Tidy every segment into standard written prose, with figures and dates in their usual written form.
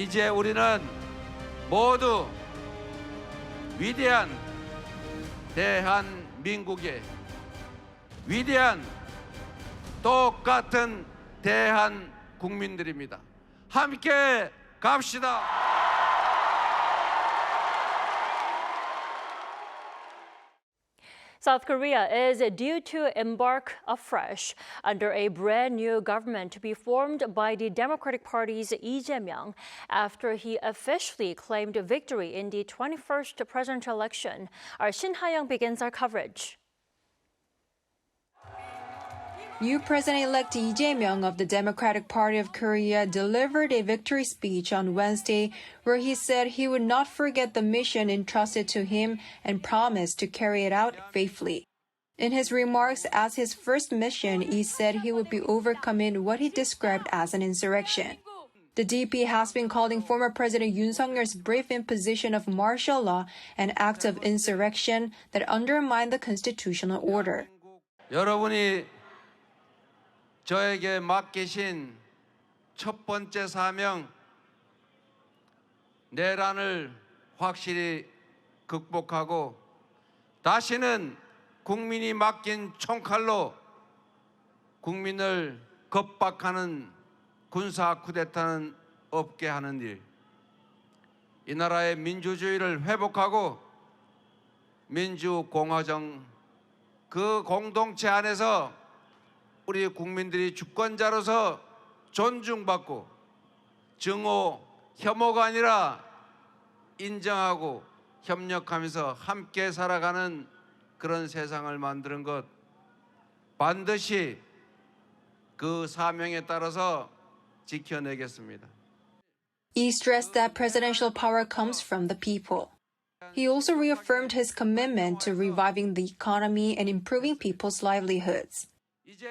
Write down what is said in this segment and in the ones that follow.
이제 우리는 모두 위대한 대한민국의 위대한 똑같은 대한국민들입니다. 함께 갑시다. South Korea is due to embark afresh under a brand new government to be formed by the Democratic Party's Lee Jae-myung after he officially claimed victory in the 21st presidential election. Our Shin Ha-young begins our coverage. New President-elect Lee Jae-myung of the Democratic Party of Korea delivered a victory speech on Wednesday where he said he would not forget the mission entrusted to him and promised to carry it out faithfully. In his remarks as his first mission, he said he would be overcoming what he described as an insurrection. The DP has been calling former President Yoon Suk-yeol's brief imposition of martial law an act of insurrection that undermined the constitutional order. 여러분이 저에게 맡기신 첫 번째 사명, 내란을 확실히 극복하고 다시는 국민이 맡긴 총칼로 국민을 겁박하는 군사 쿠데타는 없게 하는 일, 이 나라의 민주주의를 회복하고 민주공화정 그 공동체 안에서 우리 국민들이 주권자로서 존중받고 증오, 혐오가 아니라 인정하고 협력하면서 함께 살아가는 그런 세상을 만드는 것, 반드시 그 사명에 따라서 지켜내겠습니다. He stressed that presidential power comes from the people. He also reaffirmed his commitment to reviving the economy and improving people's livelihoods.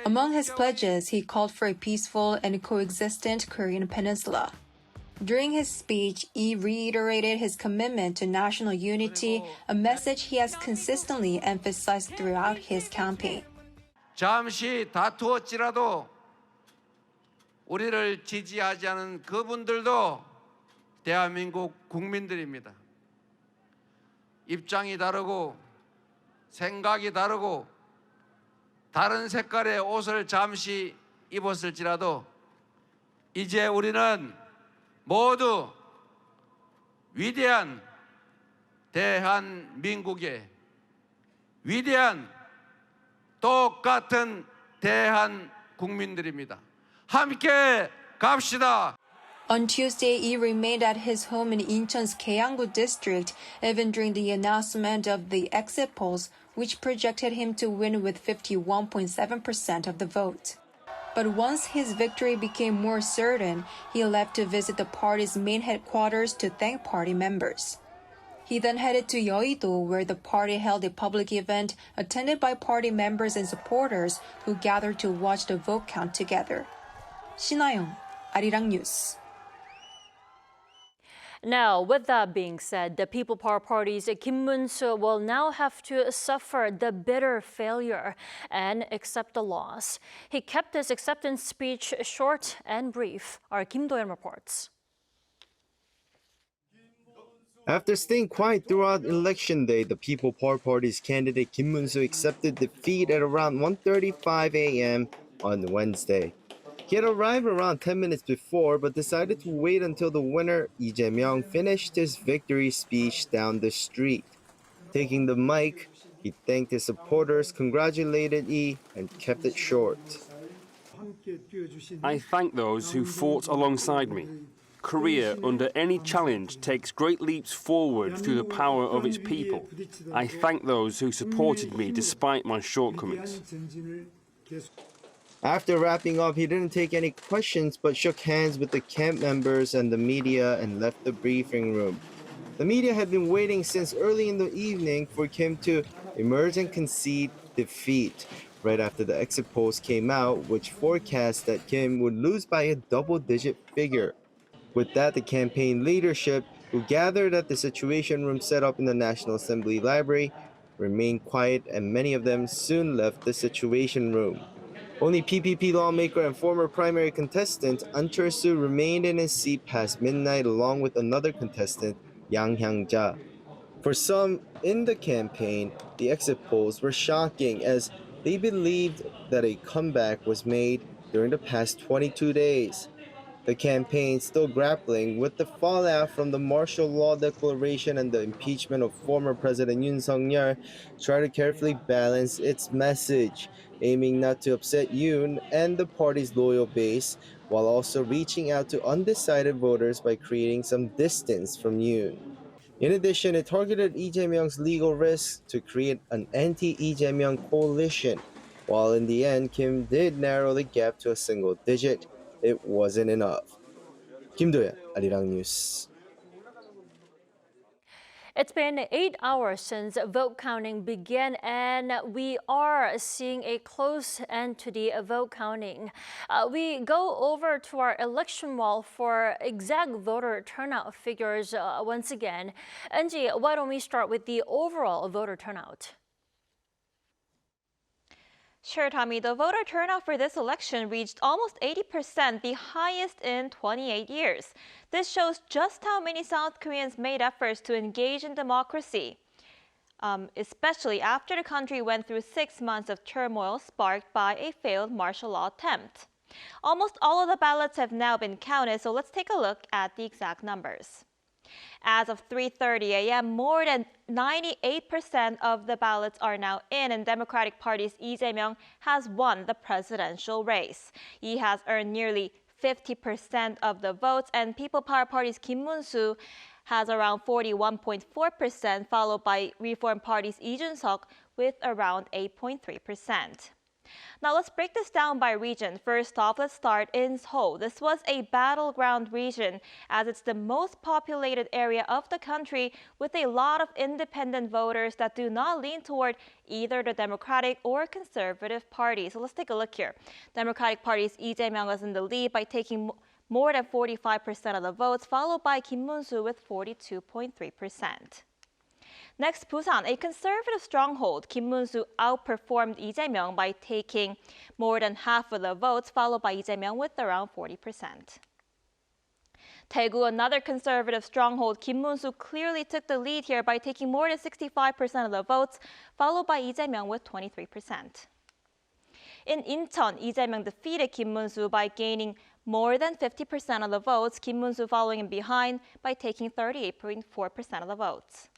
Among his pledges, he called for a peaceful and coexistent Korean peninsula. During his speech, he reiterated his commitment to national unity, a message he has consistently emphasized throughout his campaign. 잠시 다투었지라도 우리를 지지하지 않은 그분들도 대한민국 국민들입니다. 입장이 다르고 생각이 다르고 다른 색깔의 옷을 잠시 입었을지라도 이제 우리는 모두 위대한 대한민국의 위대한 똑같은 대한국민들입니다. 함께 갑시다. On Tuesday, he remained at his home in Incheon's Gyeonggu district even during the announcement of the exit polls, which projected him to win with 51.7% of the vote. But once his victory became more certain, he left to visit the party's main headquarters to thank party members. He then headed to Yeouido, where the party held a public event attended by party members and supporters who gathered to watch the vote count together. Shin Ha-young, Arirang News. Now, with that being said, the People Power Party's Kim Moon-soo will now have to suffer the bitter failure and accept the loss. He kept his acceptance speech short and brief. Our Kim Do-yeon reports. After staying quiet throughout Election Day, the People Power Party's candidate Kim Moon-soo accepted defeat at around 1:35 a.m. on Wednesday. He had arrived around 10 minutes before, but decided to wait until the winner, Lee Jae-myung, finished his victory speech down the street. Taking the mic, he thanked his supporters, congratulated Lee, and kept it short. I thank those who fought alongside me. Korea, under any challenge, takes great leaps forward through the power of its people. I thank those who supported me despite my shortcomings. After wrapping up, he didn't take any questions but shook hands with the camp members and the media and left the briefing room. The media had been waiting since early in the evening for Kim to emerge and concede defeat, right after the exit polls came out, which forecast that Kim would lose by a double-digit figure. With that, the campaign leadership, who gathered at the Situation Room set up in the National Assembly Library, remained quiet, and many of them soon left the Situation Room. Only PPP lawmaker and former primary contestant An Chol-soo remained in his seat past midnight along with another contestant, Yang Hyang-ja. For some in the campaign, the exit polls were shocking as they believed that a comeback was made during the past 22 days. The campaign, still grappling with the fallout from the martial law declaration and the impeachment of former President Yoon Suk-yeol, tried to carefully balance its message, aiming not to upset Yoon and the party's loyal base, while also reaching out to undecided voters by creating some distance from Yoon. In addition, it targeted Lee Jae-myung's legal risks to create an anti-Lee Jae-myung coalition. While in the end, Kim did narrow the gap to a single digit, it wasn't enough. 김도현, Arirang News. It's been 8 hours since vote counting began, and we are seeing a close end to the vote counting. We go over to our election wall for exact voter turnout figures once again. Angie, why don't we start with the overall voter turnout? Sure, Tommy. The voter turnout for this election reached almost 80%, the highest in 28 years. This shows just how many South Koreans made efforts to engage in democracy, especially after the country went through 6 months of turmoil sparked by a failed martial law attempt. Almost all of the ballots have now been counted, so let's take a look at the exact numbers. As of 3:30 a.m., more than 98% of the ballots are now in, and Democratic Party's Lee Jae-myung has won the presidential race. He has earned nearly 50% of the votes, and People Power Party's Kim Moon-soo has around 41.4%, followed by Reform Party's Lee Jun-seok with around 8.3%. Now let's break this down by region. First off, let's start in Seoul. This was a battleground region as it's the most populated area of the country with a lot of independent voters that do not lean toward either the Democratic or Conservative Party. So let's take a look here. Democratic Party's Lee Jae-myung was in the lead by taking more than 45% of the votes, followed by Kim Moon-soo with 42.3%. Next, Busan, a conservative stronghold. Kim Moon-soo outperformed Lee Jae-myung by taking more than half of the votes, followed by Lee Jae-myung with around 40%. Daegu, another conservative stronghold. Kim Moon-soo clearly took the lead here by taking more than 65% of the votes, followed by Lee Jae-myung with 23%. In Incheon, Lee Jae-myung defeated Kim Moon-soo by gaining more than 50% of the votes, Kim Moon-soo following him behind by taking 38.4% of the votes.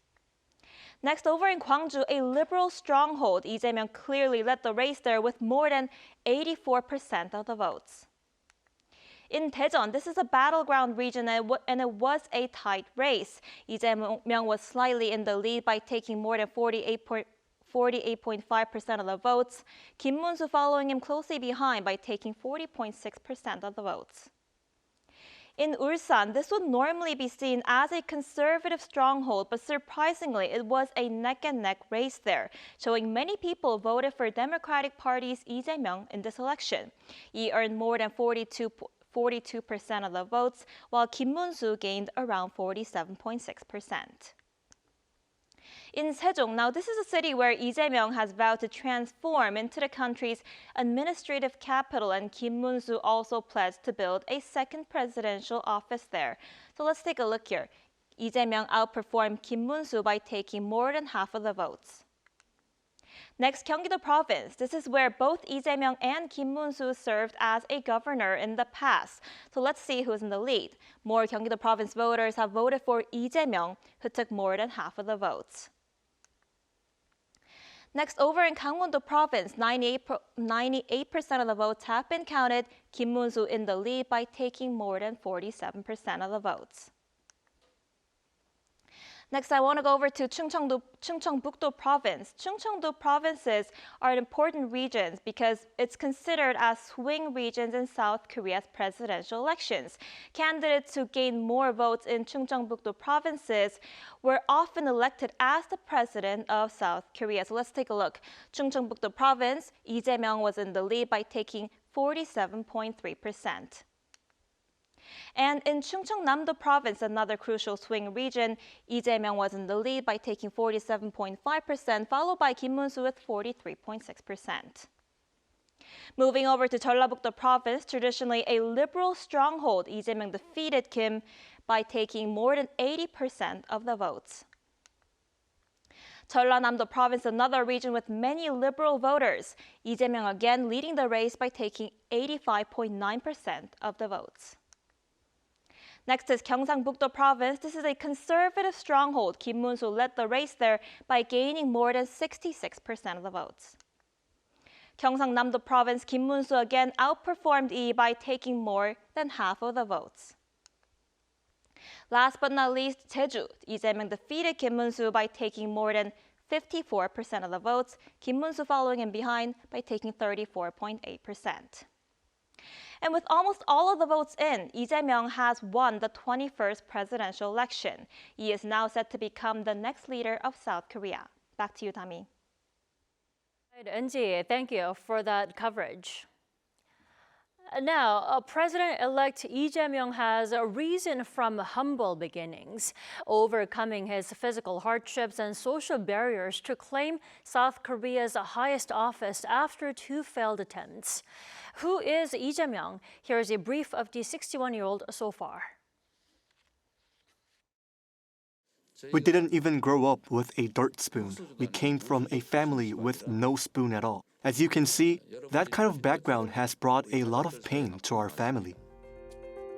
Next, over in Gwangju, a liberal stronghold, Lee Jae-myung clearly led the race there with more than 84% of the votes. In Daejeon, this is a battleground region and it was a tight race. Lee Jae-myung was slightly in the lead by taking more than 48.5% of the votes. Kim Moon-soo following him closely behind by taking 40.6% of the votes. In Ulsan, this would normally be seen as a conservative stronghold, but surprisingly, it was a neck-and-neck race there, showing many people voted for Democratic Party's Lee Jae-myung in this election. He earned more than 42% of the votes, while Kim Moon-soo gained around 47.6%. In Sejong, now this is a city where Lee Jae-myung has vowed to transform into the country's administrative capital, and Kim Moon-soo also pledged to build a second presidential office there. So let's take a look here. Lee Jae-myung outperformed Kim Moon-soo by taking more than half of the votes. Next, Gyeonggi-do Province. This is where both Lee Jae-myung and Kim Moon-soo served as a governor in the past. So let's see who's in the lead. More Gyeonggi-do Province voters have voted for Lee Jae-myung, who took more than half of the votes. Next, over in Gangwon-do Province, 98% of the votes have been counted. Kim Moon-soo in the lead by taking more than 47% of the votes. Next, I want to go over to Chungcheongbuk-do Province. Chungcheong-do provinces are important regions because it's considered as swing regions in South Korea's presidential elections. Candidates who gain more votes in Chungcheongbuk-do provinces were often elected as the president of South Korea. So let's take a look. Chungcheongbuk-do Province, Lee Jae-myung was in the lead by taking 47.3%. And in Chungcheongnam-do Province, another crucial swing region, Lee Jae-myung was in the lead by taking 47.5%, followed by Kim Moon-soo with 43.6%. Moving over to Jeollabuk-do province, traditionally a liberal stronghold, Lee Jae-myung defeated Kim by taking more than 80% of the votes. Jeollanam-do province, another region with many liberal voters, Lee Jae-myung again leading the race by taking 85.9% of the votes. Next is Gyeongsang-buk-do province. This is a conservative stronghold. Kim Moon-soo led the race there by gaining more than 66% of the votes. Gyeongsang-nam-do province, Kim Moon-soo again outperformed Lee by taking more than half of the votes. Last but not least, Jeju. Lee Jae-myung defeated Kim Moon-soo by taking more than 54% of the votes, Kim Moon-soo following him behind by taking 34.8%. And with almost all of the votes in, Lee Jae-myung has won the 21st presidential election. He is now set to become the next leader of South Korea. Back to you, Tami. Eunji, thank you for that coverage. Now, President-elect Lee Jae-myung has risen from humble beginnings, overcoming his physical hardships and social barriers to claim South Korea's highest office after 2 failed attempts. Who is Lee Jae-myung? Here's a brief of the 61-year-old so far. We didn't even grow up with a dirt spoon. We came from a family with no spoon at all. As you can see, that kind of background has brought a lot of pain to our family.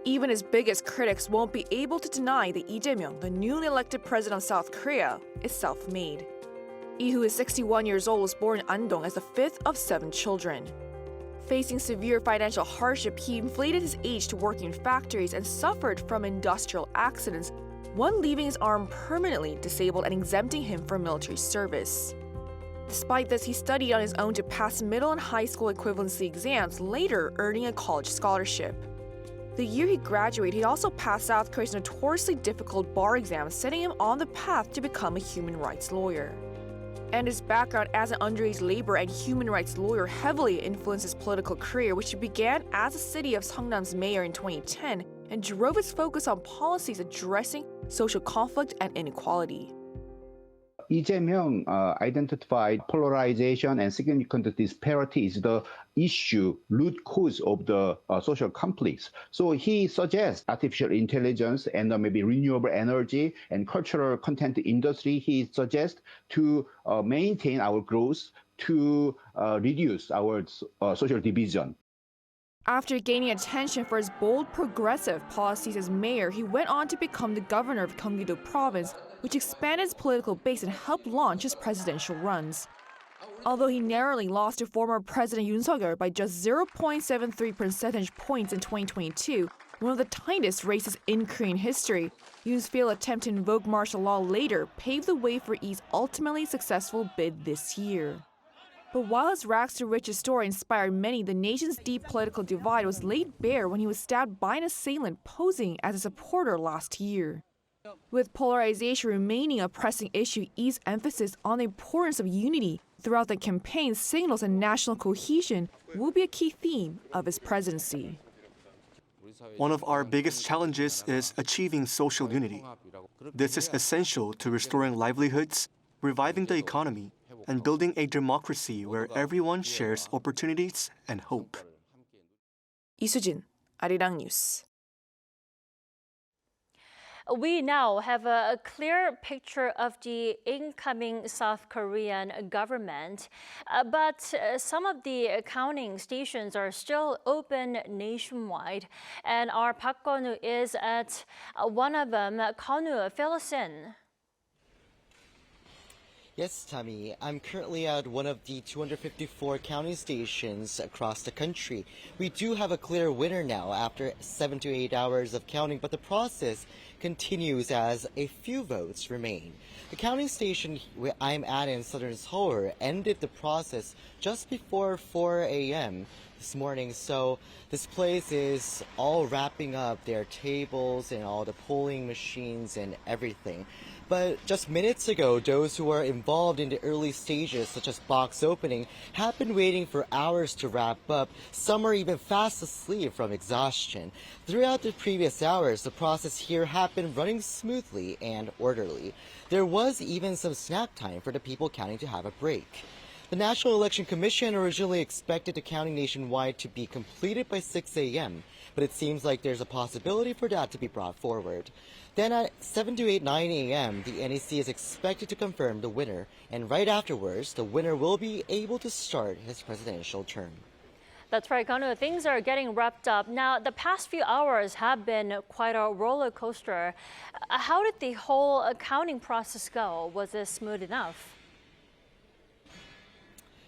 Even his biggest critics won't be able to deny that Lee Jae-myung, the newly elected president of South Korea, is self-made. Lee, who is 61 years old, was born in Andong as the 5th of 7 children. Facing severe financial hardship, he inflated his age to work in factories and suffered from industrial accidents, one leaving his arm permanently disabled and exempting him from military service. Despite this, he studied on his own to pass middle and high school equivalency exams, later earning a college scholarship. The year he graduated, he also passed South Korea's notoriously difficult bar exam, setting him on the path to become a human rights lawyer. And his background as an underage labor and human rights lawyer heavily influenced his political career, which began as the city of Seongnam's mayor in 2010 and drove its focus on policies addressing social conflict and inequality. Lee Jae-myung identified polarization and significant disparity is the issue, root cause of the social conflicts. So he suggests artificial intelligence and maybe renewable energy and cultural content industry. He suggests to maintain our growth, to reduce our social division. After gaining attention for his bold progressive policies as mayor, he went on to become the governor of Gyeonggi-do province, which expanded his political base and helped launch his presidential runs. Although he narrowly lost to former President Yoon Suk-yeol by just 0.73 percentage points in 2022, one of the tightest races in Korean history, Yoon's failed attempt to invoke martial law later paved the way for Lee's ultimately successful bid this year. But while his rags-to-riches story inspired many, the nation's deep political divide was laid bare when he was stabbed by an assailant posing as a supporter last year. With polarization remaining a pressing issue, Lee's emphasis on the importance of unity throughout the campaign signals and national cohesion will be a key theme of his presidency. One of our biggest challenges is achieving social unity. This is essential to restoring livelihoods, reviving the economy, and building a democracy where everyone shares opportunities and hope. 이수진, Arirang News. We now have a clear picture of the incoming South Korean government, but some of the counting stations are still open nationwide, and our Park Kwon-woo is at one of them. Kwon-woo, fill us in. Yes, Tammy. I'm currently at one of the 254 counting stations across the country. We do have a clear winner now after 7 to 8 hours of counting, but the process continues as a few votes remain. The counting station where I'm at in southern Seoul ended the process just before 4 a.m. this morning, so this place is all wrapping up their tables and all the polling machines and everything. But just minutes ago, those who are involved in the early stages, such as box opening, have been waiting for hours to wrap up. Some are even fast asleep from exhaustion. Throughout the previous hours, the process here had been running smoothly and orderly. There was even some snack time for the people counting to have a break. The National Election Commission originally expected the counting nationwide to be completed by 6 a.m., but it seems like there's a possibility for that to be brought forward. Then at 7 to 9 a.m., the NEC is expected to confirm the winner, and right afterwards, the winner will be able to start his presidential term. That's right, Kanu. Things are getting wrapped up. Now, the past few hours have been quite a roller coaster. How did the whole counting process go? Was it smooth enough?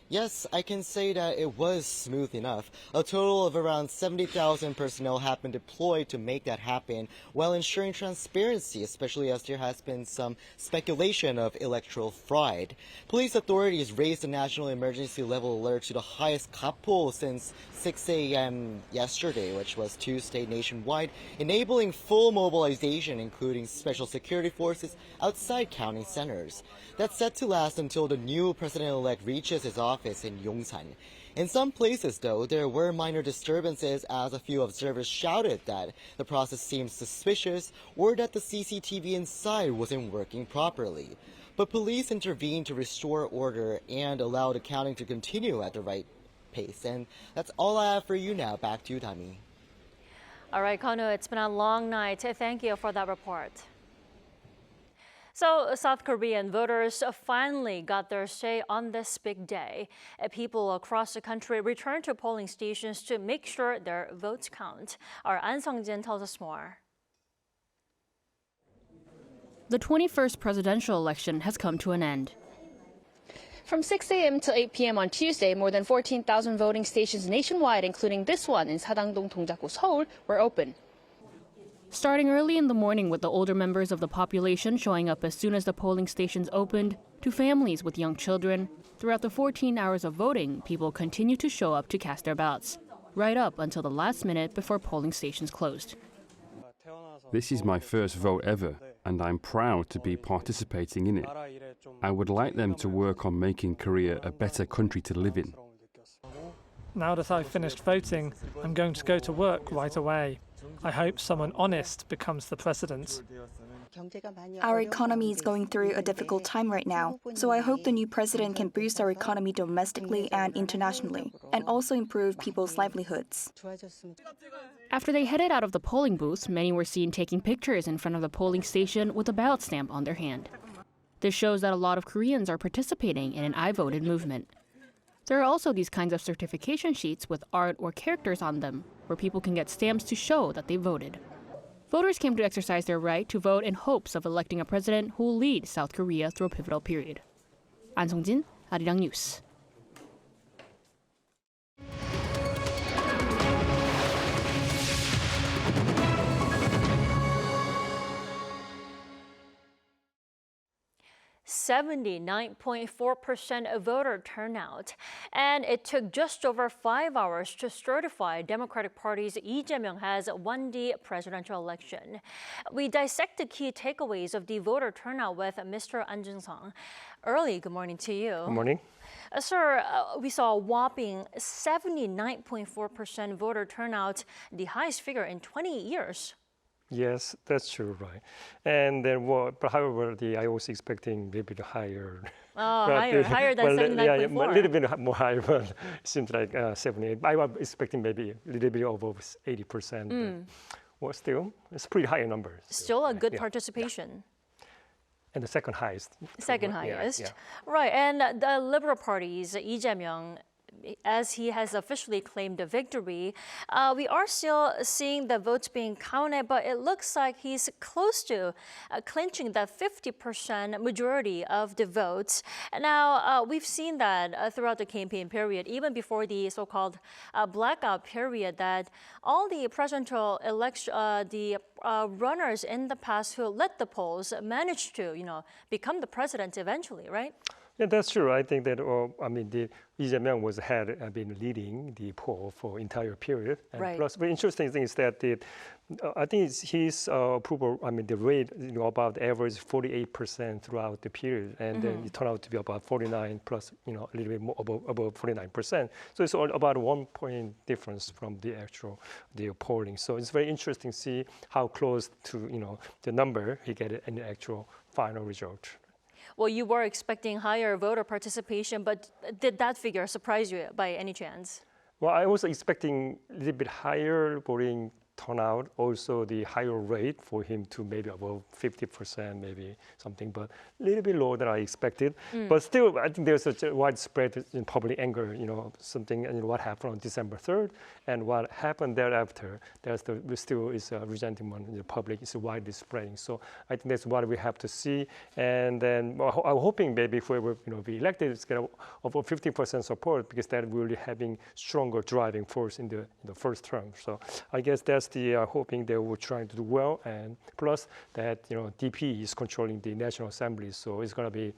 Yes, I can say that it was smooth enough. A total of around 70,000 personnel have been deployed to make that happen, while ensuring transparency, especially as there has been some speculation of electoral fraud. Police authorities raised the national emergency level alert to the highest kapo since 6 a.m. yesterday, which was Tuesday nationwide, enabling full mobilization, including special security forces outside counting centers. That's set to last until the new president-elect reaches his office in Yongsan. In some places, though, there were minor disturbances as a few observers shouted that the process seemed suspicious or that the CCTV inside wasn't working properly. But police intervened to restore order and allow the counting to continue at the right pace. And that's all I have for you now. Back to you, Tami. All right, Kanu, it's been a long night. Thank you for that report. So South Korean voters finally got their say on this big day. People across the country returned to polling stations to make sure their votes count. Our An Sung-jin tells us more. The 21st presidential election has come to an end. From 6 a.m. to 8 p.m. on Tuesday, more than 14,000 voting stations nationwide, including this one in Sadangdong, Dongjaku, Seoul, were open. Starting early in the morning with the older members of the population showing up as soon as the polling stations opened, to families with young children, throughout the 14 hours of voting, people continued to show up to cast their ballots, right up until the last minute before polling stations closed. This is my first vote ever, and I'm proud to be participating in it. I would like them to work on making Korea a better country to live in. Now that I've finished voting, I'm going to go to work right away. I hope someone honest becomes the president. Our economy is going through a difficult time right now, so I hope the new president can boost our economy domestically and internationally, and also improve people's livelihoods. After they headed out of the polling booths, many were seen taking pictures in front of the polling station with a ballot stamp on their hand. This shows that a lot of Koreans are participating in an I voted movement. There are also these kinds of certification sheets with art or characters on them, where people can get stamps to show that they voted. Voters came to exercise their right to vote in hopes of electing a president who will lead South Korea through a pivotal period. An Sung-jin, Arirang News. .4% voter turnout, and it took just over 5 hours to certify Democratic Party's Lee Jae-myung has won the presidential election. We dissect the key takeaways of the voter turnout with Mr. An Jung-sung. Early, good morning to you. Good morning. Sir, we saw a whopping 79.4% voter turnout, the highest figure in 20 years. Yes, that's true, right. And then, however, I was expecting a little bit higher. Oh, higher than 79.4. Yeah, a little bit more higher, but it seems like 78. I was expecting maybe a little bit over 80%. Well, still, it's a pretty high number. Still a good participation. And the second highest. Second highest. Yeah. Right, and the Liberal Party's Lee Jae-myung, as he has officially claimed a victory, we are still seeing the votes being counted, but it looks like he's close to clinching that 50% majority of the votes. Now, we've seen that throughout the campaign period, even before the so-called blackout period, that all the presidential election, the runners in the past who led the polls managed to, become the president eventually, right? Yeah, that's true. I think that, Lee Jae-myung had been leading the poll for entire period. And right. Plus, the interesting thing is that I think his approval, the rate, about the average 48% throughout the period, and then it turned out to be about 49 plus, a little bit more above 49%. So it's all about 1 point difference from the polling. So it's very interesting to see how close to, the number he get in the actual final result. Well, you were expecting higher voter participation, but did that figure surprise you by any chance? Well, I was expecting a little bit higher voting turnout, also the higher rate for him to maybe above 50%, maybe something, but a little bit lower than I expected. But still, I think there's such a widespread in public anger, something, what happened on December 3rd and what happened thereafter. There still is a resentment in the public. It's widely spreading. So I think that's what we have to see. And then I'm hoping maybe if we were be elected, it's going to over 50% support, because that will be having stronger driving force in the first term. So I guess that's hoping they will try to do well, and plus that DP is controlling the National Assembly, so it's going to be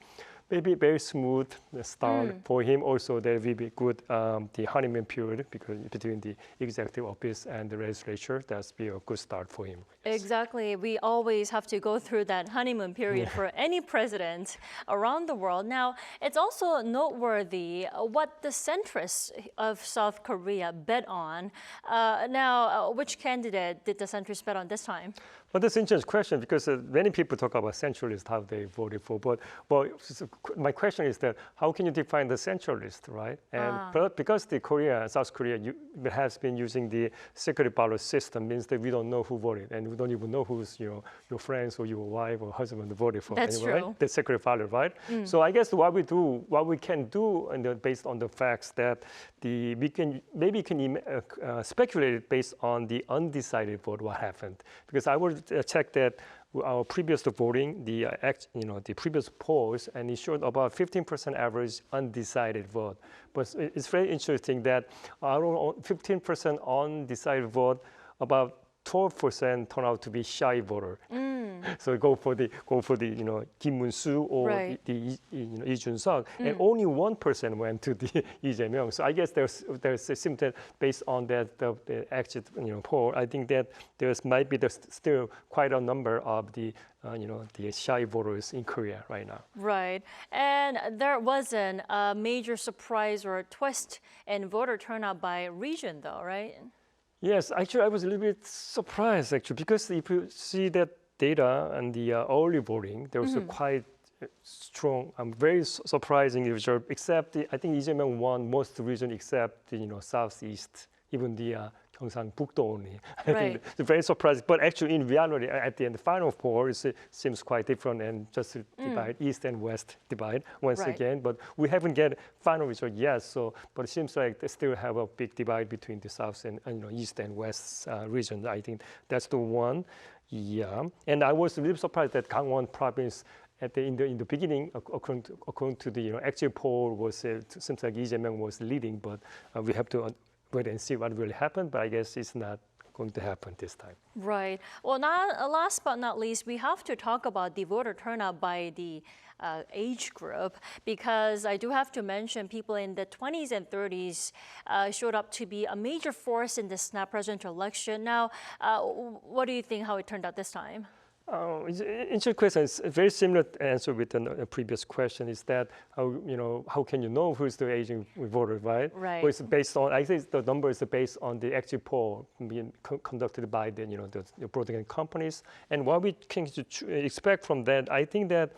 maybe very smooth start for him. Also, there will be good the honeymoon period because between the executive office and the legislature. That's be a good start for him. Exactly. We always have to go through that honeymoon period for any president around the world. Now, it's also noteworthy what the centrists of South Korea bet on. Which candidate did the centrists bet on this time? Well, that's an interesting question, because many people talk about centralists, how they voted for. But my question is that how can you define the centralist, right? And because South Korea has been using the secret ballot system, means that we don't know who voted, and we don't even know who's your friends or your wife or husband voted for. That's anyway, true. right? The secret ballot, right? So I guess what we can do, and based on the facts that we can speculate based on the undecided vote what happened, because I would check that our previous voting, the previous polls, and it showed about 15% average undecided vote. But it's very interesting that our 15% undecided vote, about 12% turn out to be shy voter. So go for the Kim Mun-soo or the Lee Jun-suk, and only 1% went to the Lee Jae-myung. So I guess there's a symptom based on that the exit poll. I think that there's still quite a number of the shy voters in Korea right now. Right, and there wasn't a major surprise or a twist in voter turnout by region, though, right? Yes, actually, I was a little bit surprised, actually, because if you see that data and the early voting, there was a quite strong, very surprising result, except I think Lee Jae-myung won most region except the southeast, even the Gyeongsang-Bukdo only. I think it's very surprising. But actually, in reality, at the end, the final poll it seems quite different, and just divide east and west divide once again. But we haven't get final result yet. So, but it seems like they still have a big divide between the south and east and west region. I think that's the one. Yeah, and I was a little surprised that Gangwon province in the beginning, according to the exit poll, seems like Lee Jae-myung was leading, but we have to wait and see what really happened. But I guess it's not going to happen this time. Right. Well, last but not least, we have to talk about the voter turnout by the age group, because I do have to mention people in the 20s and 30s showed up to be a major force in this snap presidential election. Now, what do you think how it turned out this time? It's an interesting question. It's a very similar answer with the previous question. Is that how can you know who's the aging voter, right? Right. Well, it's based on, I think the number is based on the exit poll being conducted by the broadcast companies, and what we can expect from that. I think that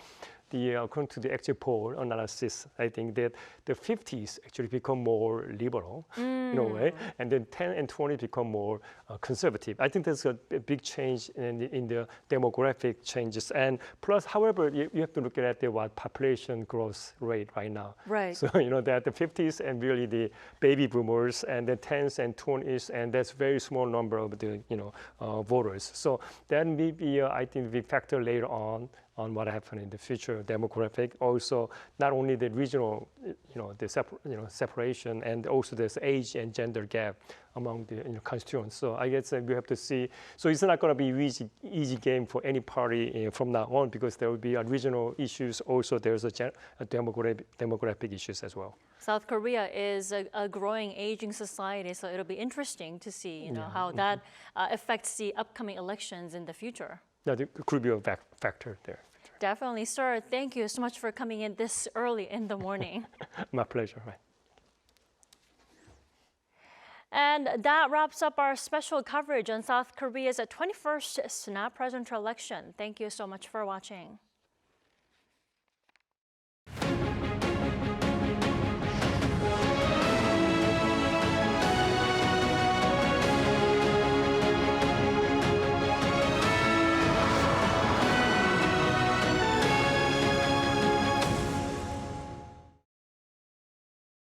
according to the exit poll analysis, I think that the 50s actually become more liberal in a way, and then 10 and 20 become more conservative. I think there's a big change in the demographic changes, and plus, however, you have to look at the population growth rate right now. Right. So that the 50s and really the baby boomers, and the 10s and 20s, and that's very small number of the voters. So that may be I think we factor later on what happened in the future demographic. Also, not only the regional, the separation, and also there's age and gender gap among the constituents. So I guess we have to see. So it's not going to be easy game for any party from now on, because there will be regional issues. Also, there's a demographic issues as well. South Korea is a growing, aging society, so it'll be interesting to see, how that affects the upcoming elections in the future. Yeah, there could be a factor there. Definitely, sir. Thank you so much for coming in this early in the morning. My pleasure. Right. And that wraps up our special coverage on South Korea's 21st snap presidential election. Thank you so much for watching.